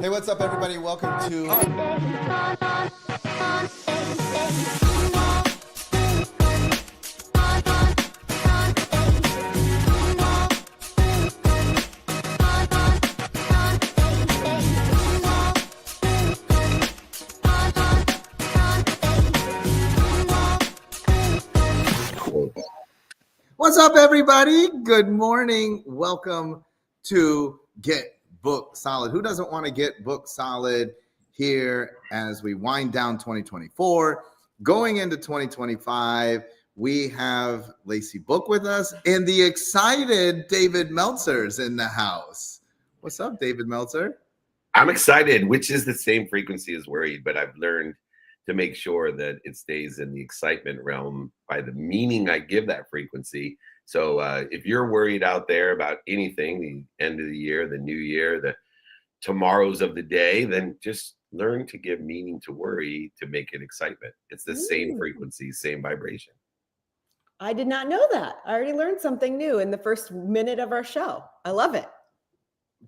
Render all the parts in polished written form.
Hey, what's up, everybody? Welcome to What's up, everybody? Good morning. Welcome to Get Book Solid. Who doesn't want to get book solid here as we wind down 2024? Going into 2025, we have Lacey Book with us and the excited David Meltzer's in the house. What's up, David Meltzer? I'm excited, which is the same frequency as worried, but I've learned to make sure that it stays in the excitement realm by the meaning I give that frequency. So if you're worried out there about anything, the end of the year, the new year, the tomorrows of the day, then just learn to give meaning to worry to make it excitement. It's the same frequency, same vibration. I did not know that. I already learned something new in the first minute of our show. I love it.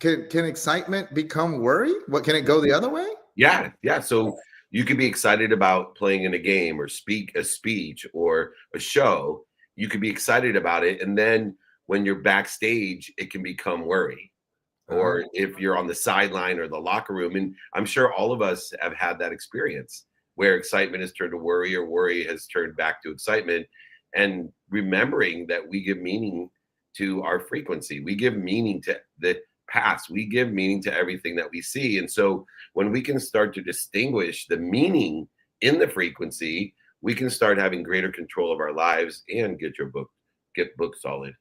Can excitement become worry? What, can it go the other way? Yeah. So you could be excited about playing in a game or speak a speech or a show. You could be excited about it. And then when you're backstage, it can become worry. Or if you're on the sideline or the locker room. And I'm sure all of us have had that experience where excitement has turned to worry or worry has turned back to excitement. And remembering that we give meaning to our frequency. We give meaning to the past. We give meaning to everything that we see. And so when we can start to distinguish the meaning in the frequency, we can start having greater control of our lives and get book solid.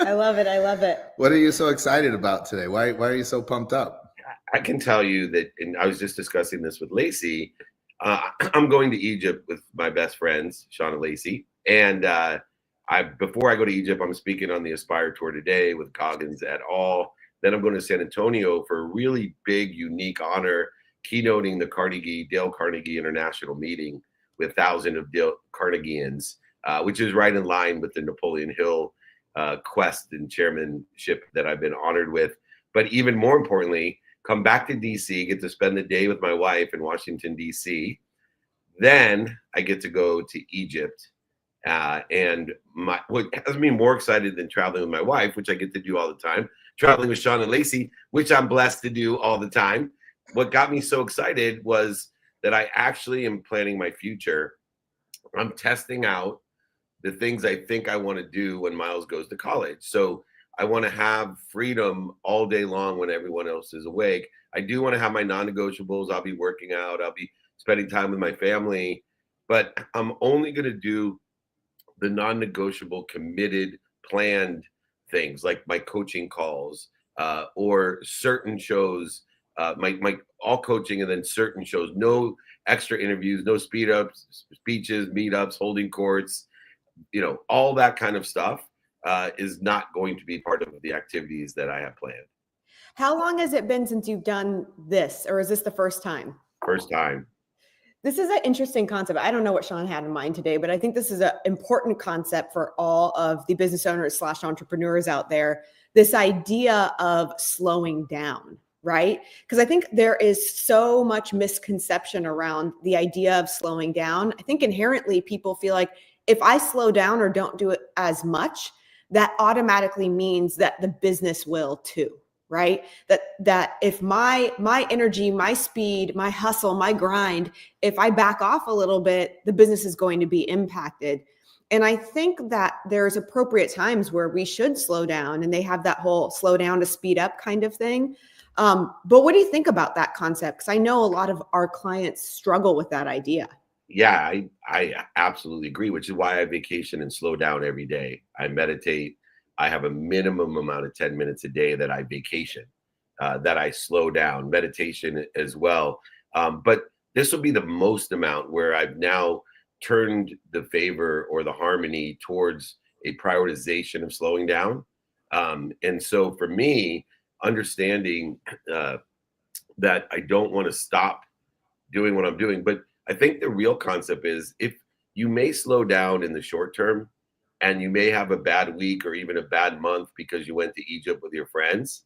I love it. I love it. What are you so excited about today? Why are you so pumped up? I can tell you that, and I was just discussing this with Lacey. I'm going to Egypt with my best friends, Shawn and Lacey. And before I go to Egypt, I'm speaking on the Aspire Tour today with Goggins et al. Then I'm going to San Antonio for a really big, unique honor, keynoting the Dale Carnegie International meeting with thousands of Dale Carnegieans, which is right in line with the Napoleon Hill quest and chairmanship that I've been honored with. But even more importantly, come back to DC, get to spend the day with my wife in Washington, DC. Then I get to go to Egypt. And what has me more excited than traveling with my wife, which I get to do all the time, traveling with Shawn and Lacey, which I'm blessed to do all the time. What got me so excited was that I actually am planning my future. I'm testing out the things I think I want to do when Miles goes to college. So I want to have freedom all day long when everyone else is awake. I do want to have my non-negotiables. I'll be working out. I'll be spending time with my family. But I'm only going to do the non-negotiable, committed, planned things like my coaching calls or certain shows, my all coaching and then certain shows, no extra interviews, no speed ups, speeches, meetups, holding courts, all that kind of stuff is not going to be part of the activities that I have planned. How long has it been since you've done this, or is this the first time? First time. This is an interesting concept. I don't know what Shawn had in mind today, but I think this is an important concept for all of the business owners / entrepreneurs out there. This idea of slowing down, right? Because I think there is so much misconception around the idea of slowing down. I think inherently people feel like if I slow down or don't do it as much, that automatically means that the business will too. Right? That if my energy, my speed, my hustle, my grind, if I back off a little bit, the business is going to be impacted. And I think that there's appropriate times where we should slow down, and they have that whole slow down to speed up kind of thing. But what do you think about that concept? Because I know a lot of our clients struggle with that idea. Yeah, I absolutely agree, which is why I vacation and slow down every day. I meditate. I have a minimum amount of 10 minutes a day that I vacation, that I slow down, meditation as well. But this will be the most amount where I've now turned the favor or the harmony towards a prioritization of slowing down. And so for me, understanding that I don't want to stop doing what I'm doing, but I think the real concept is if you may slow down in the short term, and you may have a bad week or even a bad month because you went to Egypt with your friends,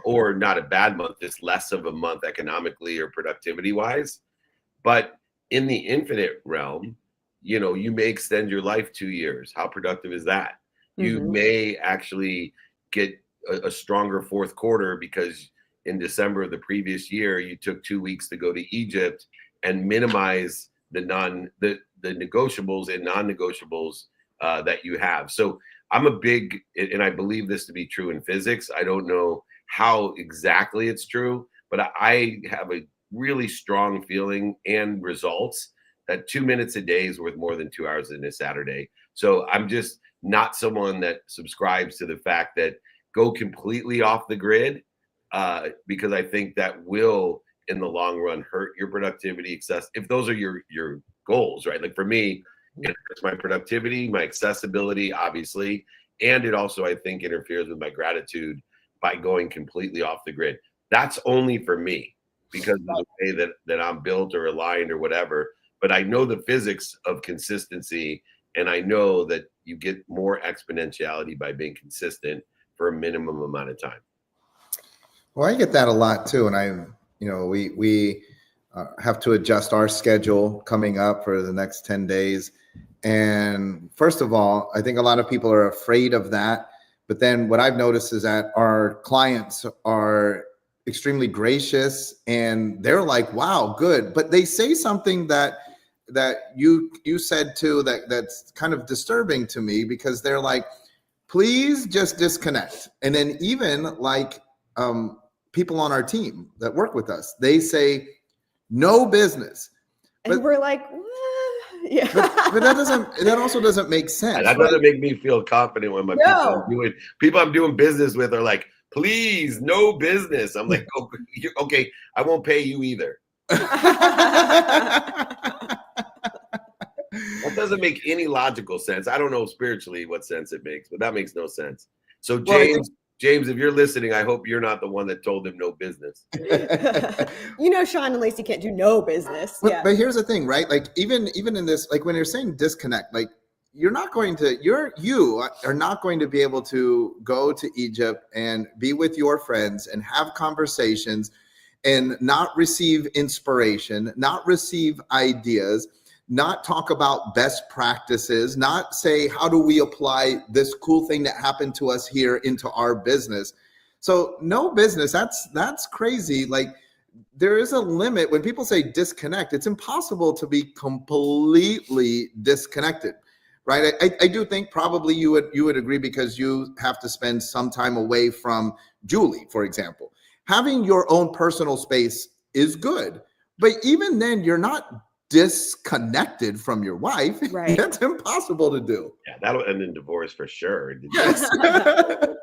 or not a bad month, just less of a month economically or productivity wise. But in the infinite realm, you may extend your life 2 years. How productive is that? You may actually get a stronger fourth quarter because in December of the previous year, you took 2 weeks to go to Egypt and minimize the negotiables and non-negotiables that you have. So I'm a big, and I believe this to be true in physics. I don't know how exactly it's true, but I have a really strong feeling and results that 2 minutes a day is worth more than 2 hours in a Saturday. So I'm just not someone that subscribes to the fact that go completely off the grid, because I think that will, in the long run, hurt your productivity. If those are your goals, right? Like for me, it hurts my productivity, my accessibility, obviously, and it also, I think, interferes with my gratitude by going completely off the grid. That's only for me because of the way that I'm built or aligned or whatever. But I know the physics of consistency, and I know that you get more exponentiality by being consistent for a minimum amount of time. Well, I get that a lot too, and we have to adjust our schedule coming up for the next 10 days. And first of all, I think a lot of people are afraid of that. But then what I've noticed is that our clients are extremely gracious and they're like, wow, good. But they say something that you said too, that's kind of disturbing to me, because they're like, please just disconnect. And then even like people on our team that work with us, they say no business. And we're like, what? Yeah. But that also doesn't make sense. That doesn't make me feel confident when people I'm doing business with are like, please, no business. I'm like, okay, I won't pay you either. That doesn't make any logical sense. I don't know spiritually what sense it makes, but that makes no sense. So James, if you're listening, I hope you're not the one that told him no business. Shawn and Lacey can't do no business. But here's the thing, right? Like even in this, like when you're saying disconnect, like you are not going to be able to go to Egypt and be with your friends and have conversations and not receive inspiration, not receive ideas, not talk about best practices, not say, how do we apply this cool thing that happened to us here into our business? So no business, that's crazy. Like there is a limit. When people say disconnect, it's impossible to be completely disconnected, right? I do think probably you would agree, because you have to spend some time away from Julie, for example. Having your own personal space is good, but even then you're not disconnected from your wife. Right. That's impossible to do. Yeah, that'll end in divorce for sure. Yes.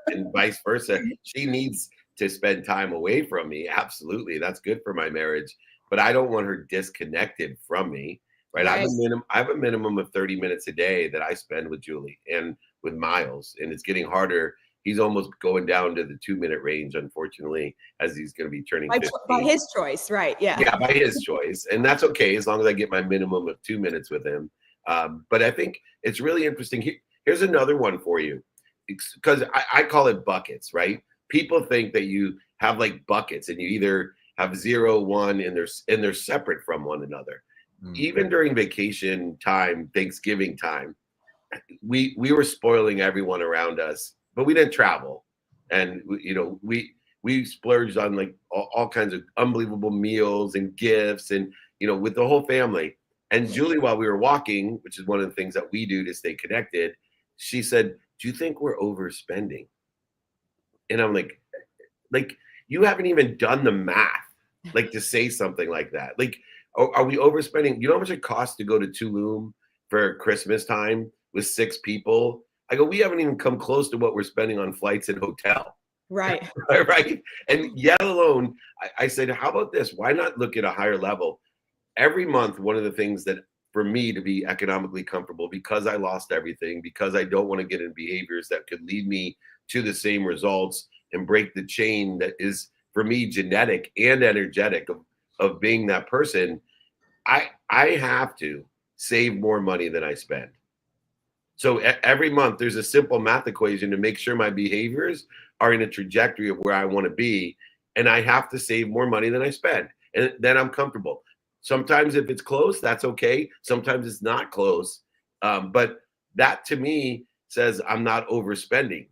And vice versa. She needs to spend time away from me. Absolutely. That's good for my marriage. But I don't want her disconnected from me. Right. Right. I have a minimum of 30 minutes a day that I spend with Julie and with Miles. And it's getting harder. He's almost going down to the 2-minute range, unfortunately, as he's going to be turning 15. By his choice, right? Yeah. Yeah, by his choice. And that's okay, as long as I get my minimum of 2 minutes with him. But I think it's really interesting. Here's another one for you, because I call it buckets, right? People think that you have like buckets and you either have 0, 1, and they're separate from one another. Even during vacation time, Thanksgiving time, we were spoiling everyone around us, but we didn't travel. And, we splurged on like all kinds of unbelievable meals and gifts and, with the whole family. And Julie, while we were walking, which is one of the things that we do to stay connected, she said, do you think we're overspending? And I'm like, you haven't even done the math, like to say something like that. Like, are we overspending? You know how much it costs to go to Tulum for Christmas time with 6 people? I go, we haven't even come close to what we're spending on flights and hotel. Right. Right. And yet alone, I said, how about this? Why not look at a higher level? Every month, one of the things that for me to be economically comfortable, because I lost everything, because I don't want to get in behaviors that could lead me to the same results and break the chain that is for me genetic and energetic of being that person, I have to save more money than I spend. So every month there's a simple math equation to make sure my behaviors are in a trajectory of where I want to be, and I have to save more money than I spend, and then I'm comfortable. Sometimes if it's close, that's okay. Sometimes it's not close, but that to me says I'm not overspending.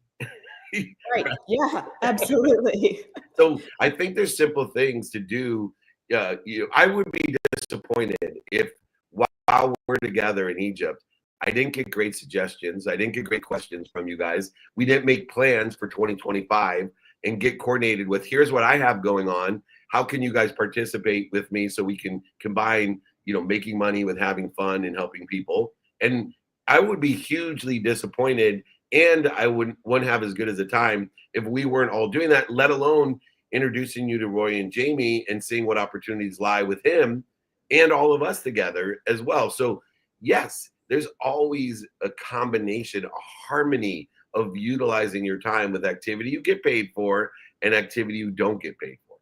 Right. Yeah, absolutely. So I think there's simple things to do. I would be disappointed if while we're together in Egypt, I didn't get great suggestions. I didn't get great questions from you guys. We didn't make plans for 2025 and get coordinated with, here's what I have going on. How can you guys participate with me so we can combine, making money with having fun and helping people? And I would be hugely disappointed, and I wouldn't have as good as a time if we weren't all doing that, let alone introducing you to Roy and Jamie and seeing what opportunities lie with him and all of us together as well. So yes, there's always a combination, a harmony of utilizing your time with activity you get paid for and activity you don't get paid for.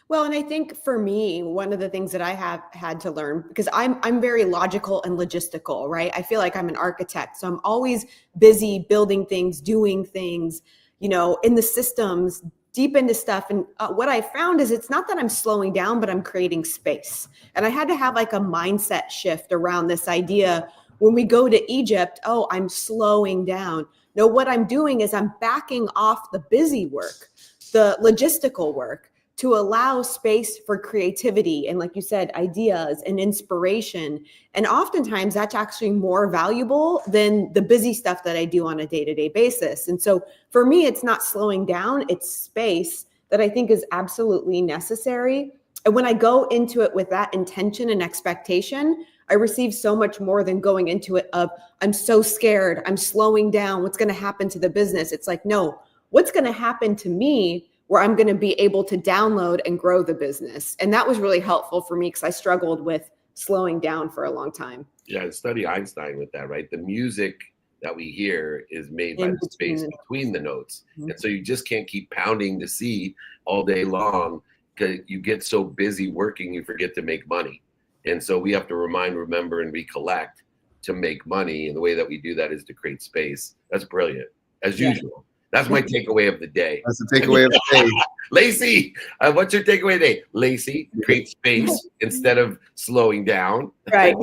Well, and I think for me, one of the things that I have had to learn, because I'm very logical and logistical, right? I feel like I'm an architect. So I'm always busy building things, doing things, in the systems, deep into stuff. And what I found is it's not that I'm slowing down, but I'm creating space. And I had to have like a mindset shift around this idea. When we go to Egypt, oh, I'm slowing down. No, what I'm doing is I'm backing off the busy work, the logistical work, to allow space for creativity and, like you said, ideas and inspiration. And oftentimes that's actually more valuable than the busy stuff that I do on a day-to-day basis. And so for me, it's not slowing down, it's space that I think is absolutely necessary. And when I go into it with that intention and expectation, I receive so much more than going into it of, I'm so scared, I'm slowing down, what's going to happen to the business? It's like, no, what's going to happen to me where I'm going to be able to download and grow the business? And that was really helpful for me because I struggled with slowing down for a long time. Yeah, and study Einstein with that, right? The music that we hear is made by the space between the notes. Mm-hmm. And so you just can't keep pounding the C all day long because you get so busy working, you forget to make money. And so we have to remember, and recollect to make money. And the way that we do that is to create space. That's brilliant, as usual. That's my takeaway of the day. That's the takeaway of the day. Lacey, what's your takeaway today? Lacey, create space instead of slowing down. Right.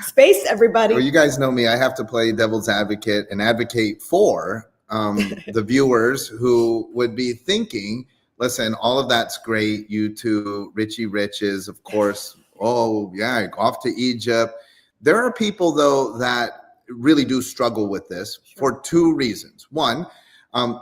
Space, everybody. Well, you guys know me. I have to play devil's advocate and advocate for the viewers who would be thinking, listen, all of that's great. You two, Richie Riches, of course. Oh, yeah, off to Egypt. There are people, though, that really do struggle with this for two reasons. One,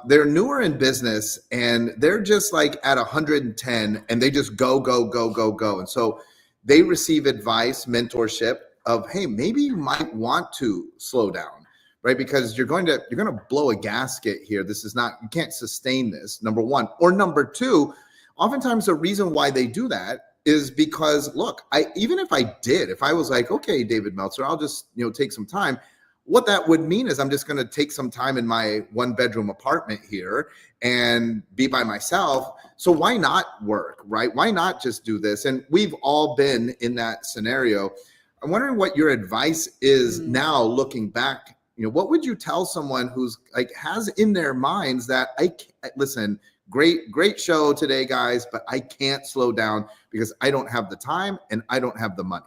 they're newer in business and they're just like at 110 and they just go. And so they receive advice, mentorship of, hey, maybe you might want to slow down, right? Because you're going to blow a gasket here. This is not, you can't sustain this, number one. Or number two, oftentimes the reason why they do that is because, look, if I was like, okay, David Meltzer, I'll just, take some time. What that would mean is I'm just going to take some time in my 1-bedroom apartment here and be by myself. So why not work, right? Why not just do this? And we've all been in that scenario. I'm wondering what your advice is now looking back. What would you tell someone who's like has in their minds that listen, great show today, guys, but I can't slow down because I don't have the time and I don't have the money?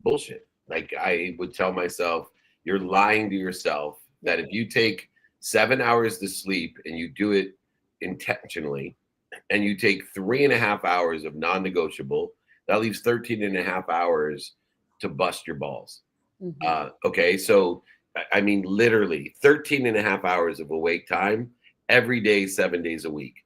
Bullshit. Like I would tell myself, you're lying to yourself that if you take 7 hours to sleep and you do it intentionally and you take 3.5 hours of non-negotiable, that leaves 13.5 hours to bust your balls. Mm-hmm. Okay. So, I mean, literally 13.5 hours of awake time every day, 7 days a week.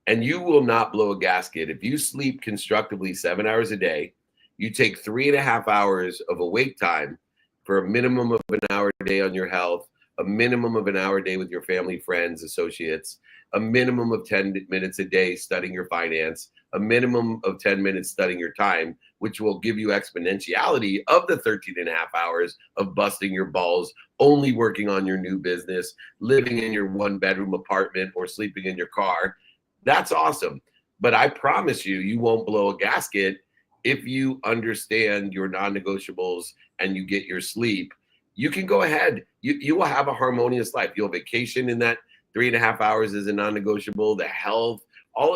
And you will not blow a gasket. If you sleep constructively 7 hours a day, you take 3.5 hours of awake time for a minimum of an hour a day on your health, a minimum of an hour a day with your family, friends, associates, a minimum of 10 minutes a day studying your finance, a minimum of 10 minutes studying your time, which will give you exponentiality of the 13.5 hours of busting your balls, only working on your new business, living in your 1-bedroom apartment or sleeping in your car. That's awesome. But I promise you, you won't blow a gasket if you understand your non-negotiables and you get your sleep. You can go ahead. You will have a harmonious life. You'll vacation in that 3.5 hours is a non-negotiable, the health,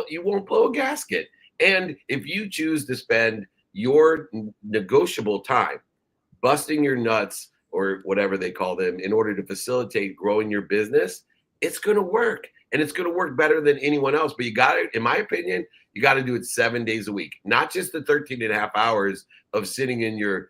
you won't blow a gasket. And if you choose to spend your negotiable time busting your nuts or whatever they call them in order to facilitate growing your business, it's going to work. And it's going to work better than anyone else. But you got to, in my opinion, you got to do it 7 days a week, not just the 13.5 hours of sitting in your,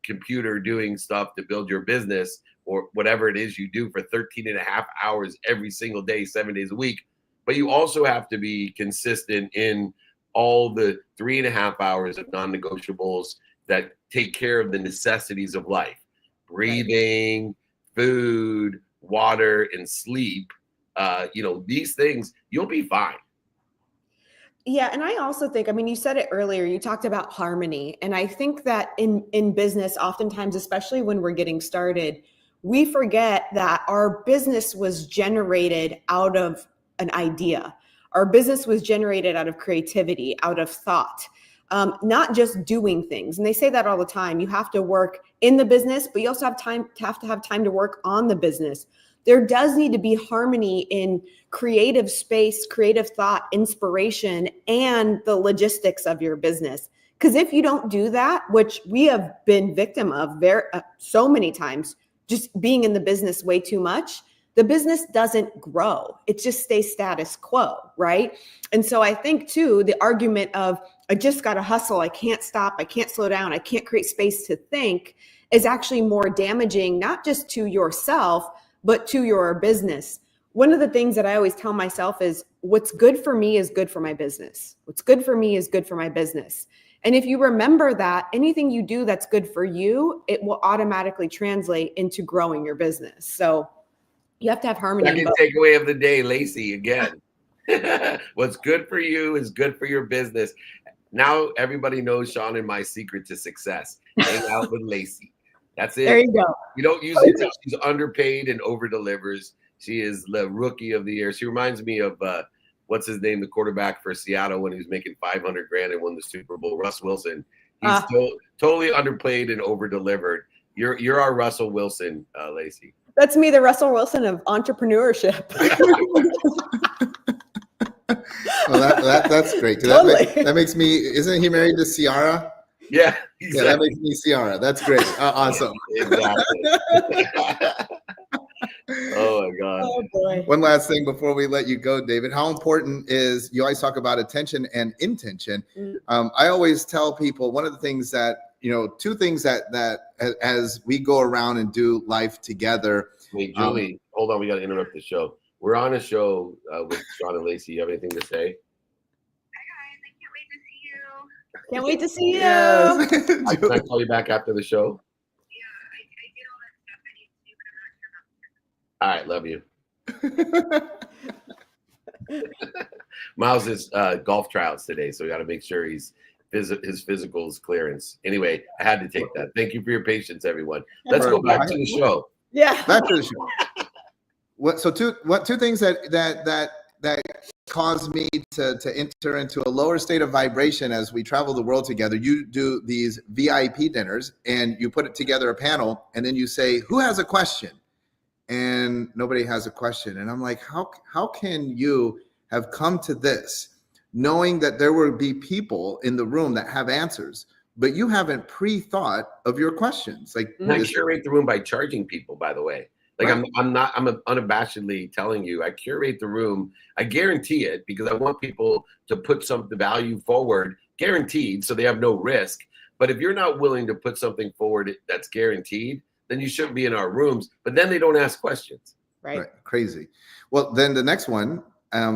computer doing stuff to build your business or whatever it is you do for 13.5 hours every single day, 7 days a week. But you also have to be consistent in all the 3.5 hours of non-negotiables that take care of the necessities of life, breathing, food, water, and sleep. These things, you'll be fine. Yeah. And I also think, you said it earlier, you talked about harmony. And I think that in business, oftentimes, especially when we're getting started, we forget that our business was generated out of an idea. Our business was generated out of creativity, out of thought, not just doing things. And they say that all the time. You have to work in the business, but you also have to have time to work on the business. There does need to be harmony in creative space, creative thought, inspiration, and the logistics of your business. Because if you don't do that, which we have been victim of so many times, just being in the business way too much, the business doesn't grow. It just stays status quo, right? And so I think too, the argument of I just got to hustle, I can't stop, I can't slow down, I can't create space to think is actually more damaging, not just to yourself, but to your business. One of the things that I always tell myself is what's good for me is good for my business. What's good for me is good for my business. And if you remember that, anything you do that's good for you, it will automatically translate into growing your business. So you have to have harmony. Second takeaway of the day, Lacey, again. What's good for you is good for your business. Now everybody knows Shawn and my secret to success. Hang out with Lacey. That's it. There you go. We don't use it until she's underpaid and over delivers. She is the rookie of the year. She reminds me of what's his name, the quarterback for Seattle when he was making $500,000 and won the Super Bowl, Russ Wilson. He's totally underplayed and over delivered. You're our Russell Wilson, Lacey. That's me, the Russell Wilson of entrepreneurship. Well, that's great. Totally. That makes me. Isn't he married to Ciara? Yeah, exactly. Yeah, that makes me Ciara. That's great. Awesome. Exactly. Oh my God. Oh boy. One last thing before we let you go, David. How important is, you always talk about attention and intention. I always tell people one of the things that, two things that as we go around and do life together. Wait, Julie, hold on. We got to interrupt the show. We're on a show with Shawn and Lacey. You have anything to say? Can't wait to see you. Yes. Can I call you back after the show? Yeah, I did all that stuff. I need to do kind of. All right, love you. Miles is golf tryouts today, so we got to make sure his physical is clearance. Anyway, I had to take that. Thank you for your patience, everyone. Let's go back to the show. Yeah, back to the show. Two things that caused me to enter into a lower state of vibration as we travel the world together. You do these VIP dinners and you put it together a panel and then you say, who has a question? And nobody has a question. And I'm like, how can you have come to this knowing that there will be people in the room that have answers, but you haven't pre-thought of your questions? Like, I curate the room by charging people, by the way. Like right. I'm unabashedly telling you, I curate the room. I guarantee it because I want people to put some value forward, guaranteed, so they have no risk. But if you're not willing to put something forward that's guaranteed, then you shouldn't be in our rooms. But then they don't ask questions. Right. Crazy. Well, then the next one,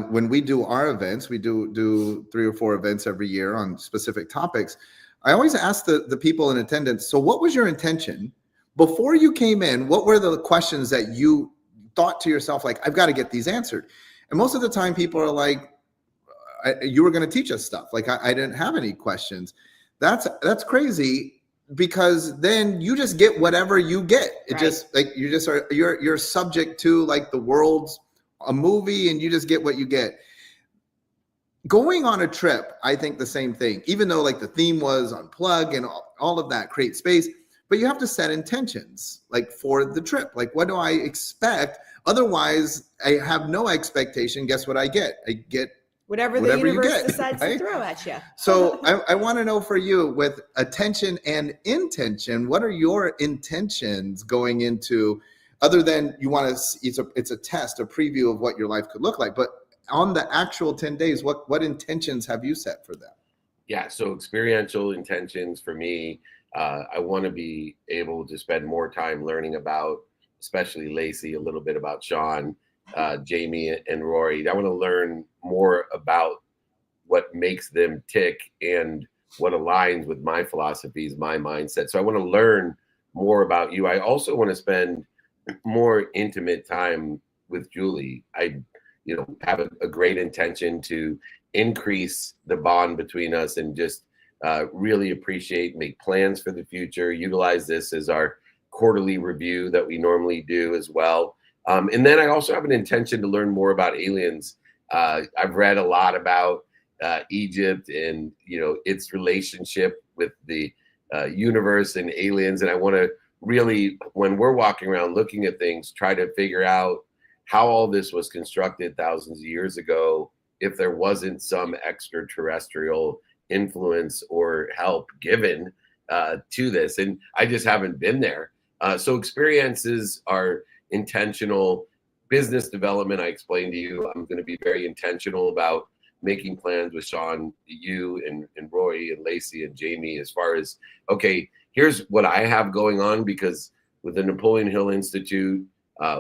when we do our events, we do 3 or 4 events every year on specific topics. I always ask the people in attendance, so what was your intention? Before you came in, what were the questions that you thought to yourself, like, I've got to get these answered? And most of the time people are like, you were going to teach us stuff. Like, I didn't have any questions. That's crazy, because then you just get whatever you get. It right. Just like, you're subject to like the world's a movie and you just get what you get. Going on a trip, I think the same thing, even though like the theme was unplug and all of that, create space. but you have to set intentions like for the trip. Like, what do I expect? Otherwise, I have no expectation. Guess what I get? I get whatever whatever the you universe get, decides right? to throw at you. So I want to know for you, with attention and intention, what are your intentions going into, other than you want to, it's a test, a preview of what your life could look like, but on the actual 10 days, what intentions have you set for them? Yeah, so experiential intentions for me, I want to be able to spend more time learning about, especially Lacey, a little bit about Shawn, Jamie, and Rory. I want to learn more about what makes them tick and what aligns with my philosophies, my mindset. So I want to learn more about you. I also want to spend more intimate time with Julie. I, have a great intention to increase the bond between us and just really appreciate, make plans for the future, utilize this as our quarterly review that we normally do as well. And then I also have an intention to learn more about aliens. I've read a lot about Egypt and its relationship with the universe and aliens, and I want to really, when we're walking around looking at things, try to figure out how all this was constructed thousands of years ago, if there wasn't some extraterrestrial influence or help given to this. And I just haven't been there. So experiences are intentional. Business development, I explained to you, I'm going to be very intentional about making plans with Shawn, you and Roy and Lacey and Jamie, as far as, okay, here's what I have going on, because with the Napoleon Hill Institute,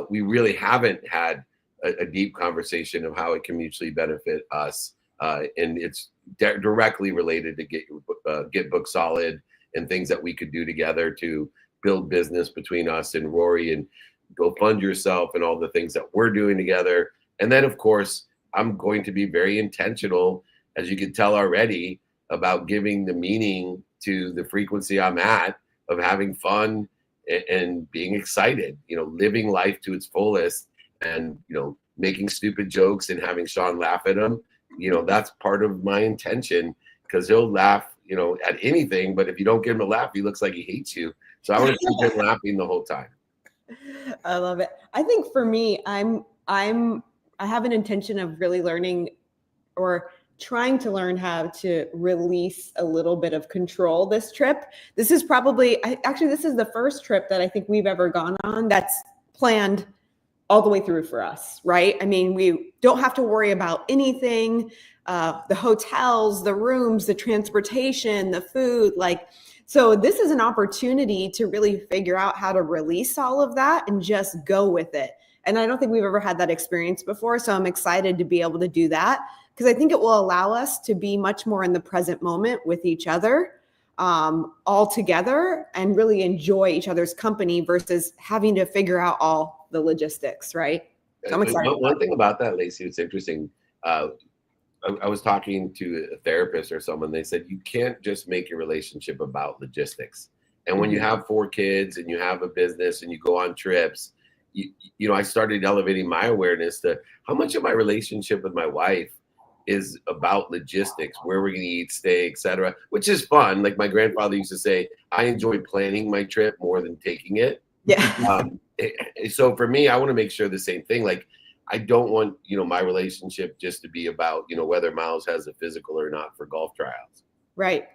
we really haven't had a deep conversation of how it can mutually benefit us. And it's directly related to Get Book Solid and things that we could do together to build business between us and Rory and Go Fund Yourself and all the things that we're doing together. And then, of course, I'm going to be very intentional, as you can tell already, about giving the meaning to the frequency I'm at, of having fun and being excited, living life to its fullest, and, making stupid jokes and having Shawn laugh at them. That's part of my intention, because he'll laugh, at anything, but if you don't give him a laugh, he looks like he hates you. So I want to keep him laughing the whole time. I love it. I think for me, I have an intention of really learning, or trying to learn how to release a little bit of control this trip. This is probably, this is the first trip that I think we've ever gone on that's planned all the way through for us, right? I mean, we don't have to worry about anything, the hotels, the rooms, the transportation, the food, so this is an opportunity to really figure out how to release all of that and just go with it. And I don't think we've ever had that experience before. So I'm excited to be able to do that, because I think it will allow us to be much more in the present moment with each other, all together, and really enjoy each other's company versus having to figure out all the logistics, right? So I'm excited. One thing about that, Lacey, it's interesting. I was talking to a therapist or someone. They said you can't just make your relationship about logistics. And when you have 4 kids and you have a business and you go on trips, I started elevating my awareness to how much of my relationship with my wife is about logistics, where we're going to eat, stay, etc., which is fun. Like my grandfather used to say, I enjoy planning my trip more than taking it. Yeah. So for me, I want to make sure the same thing. Like, I don't want, my relationship just to be about, whether Miles has a physical or not for golf tryouts. Right.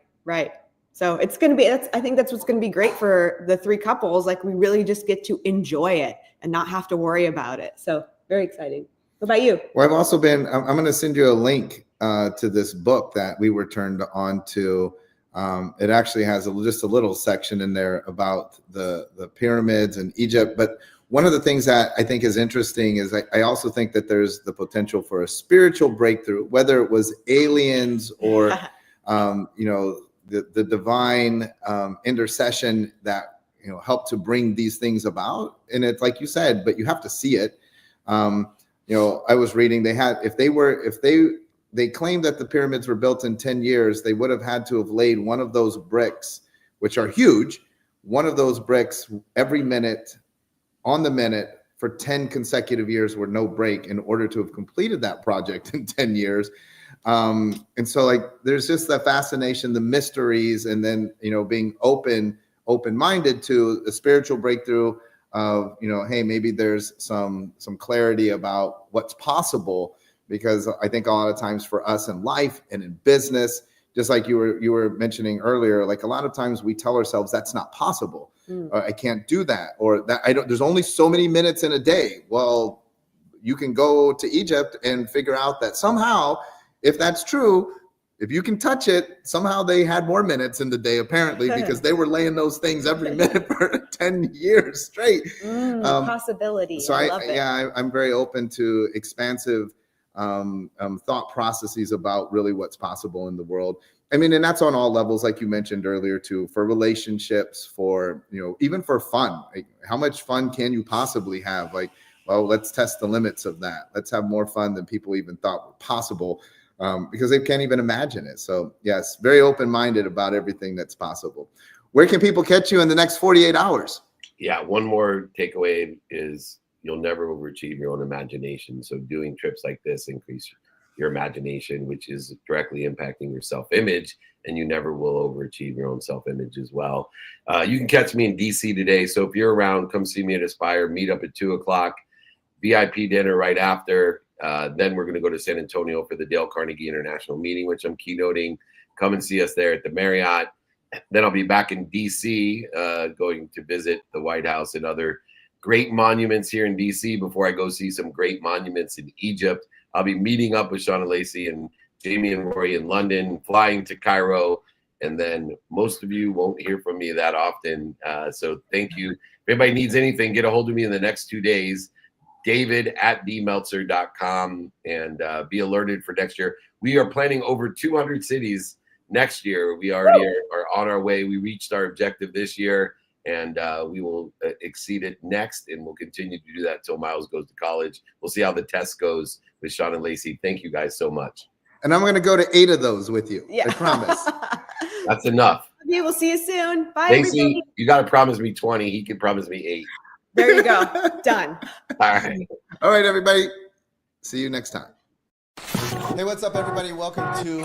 So it's going to be, I think that's what's going to be great for the 3 couples. Like, we really just get to enjoy it and not have to worry about it. So very exciting. What about you? Well, I've also been, I'm going to send you a link to this book that we were turned on to. It actually has just a little section in there about the pyramids and Egypt. But one of the things that I think is interesting is I also think that there's the potential for a spiritual breakthrough, whether it was aliens or, the divine intercession that, helped to bring these things about. And it's like you said, but you have to see it. I was reading they claimed that the pyramids were built in 10 years, they would have had to have laid one of those bricks, which are huge, one of those bricks every minute on the minute for 10 consecutive years with no break in order to have completed that project in 10 years. And so there's just that fascination, the mysteries, and then, being open open-minded to a spiritual breakthrough of, hey, maybe there's some clarity about what's possible, because I think a lot of times for us in life and in business, just like you were mentioning earlier, like a lot of times we tell ourselves that's not possible. I can't do that, or that there's only so many minutes in a day. Well, you can go to Egypt and figure out that somehow, if that's true, if you can touch it, somehow they had more minutes in the day, apparently, because they were laying those things every minute for 10 years straight. Possibility. So I love it. I'm very open to expansive thought processes about really what's possible in the world. I mean, and that's on all levels, like you mentioned earlier too, for relationships, for, even for fun. Like, how much fun can you possibly have? Like, well, let's test the limits of that. Let's have more fun than people even thought were possible, because they can't even imagine it. So yes, very open-minded about everything that's possible. Where can people catch you in the next 48 hours? Yeah, one more takeaway is you'll never overachieve your own imagination. So doing trips like this increase your imagination, which is directly impacting your self-image, and you never will overachieve your own self-image as well. You can catch me in DC today. So if you're around, come see me at Aspire, meet up at 2:00, VIP dinner right after. Then we're going to go to San Antonio for the Dale Carnegie International meeting, which I'm keynoting. Come and see us there at the Marriott. Then I'll be back in DC, going to visit the White House and other great monuments here in DC before I go see some great monuments in Egypt. I'll be meeting up with Shawn and Lacey and Jamie and Rory in London, flying to Cairo, and then most of you won't hear from me that often. So thank you. If anybody needs anything, get a hold of me in the next 2 days, david@dmeltzer.com, and be alerted for next year. We are planning over 200 cities next year. We already are on our way. We reached our objective this year, and we will exceed it next, and we'll continue to do that until Miles goes to college. We'll see how the test goes with Shawn and Lacey. Thank you guys so much. And I'm going to go to 8 of those with you. Yeah. I promise. That's enough. Okay, we'll see you soon. Bye, Lacey, everybody. you got to promise me 20. He can promise me 8. There you go. Done. All right. All right, everybody. See you next time. Hey, what's up, everybody? Welcome to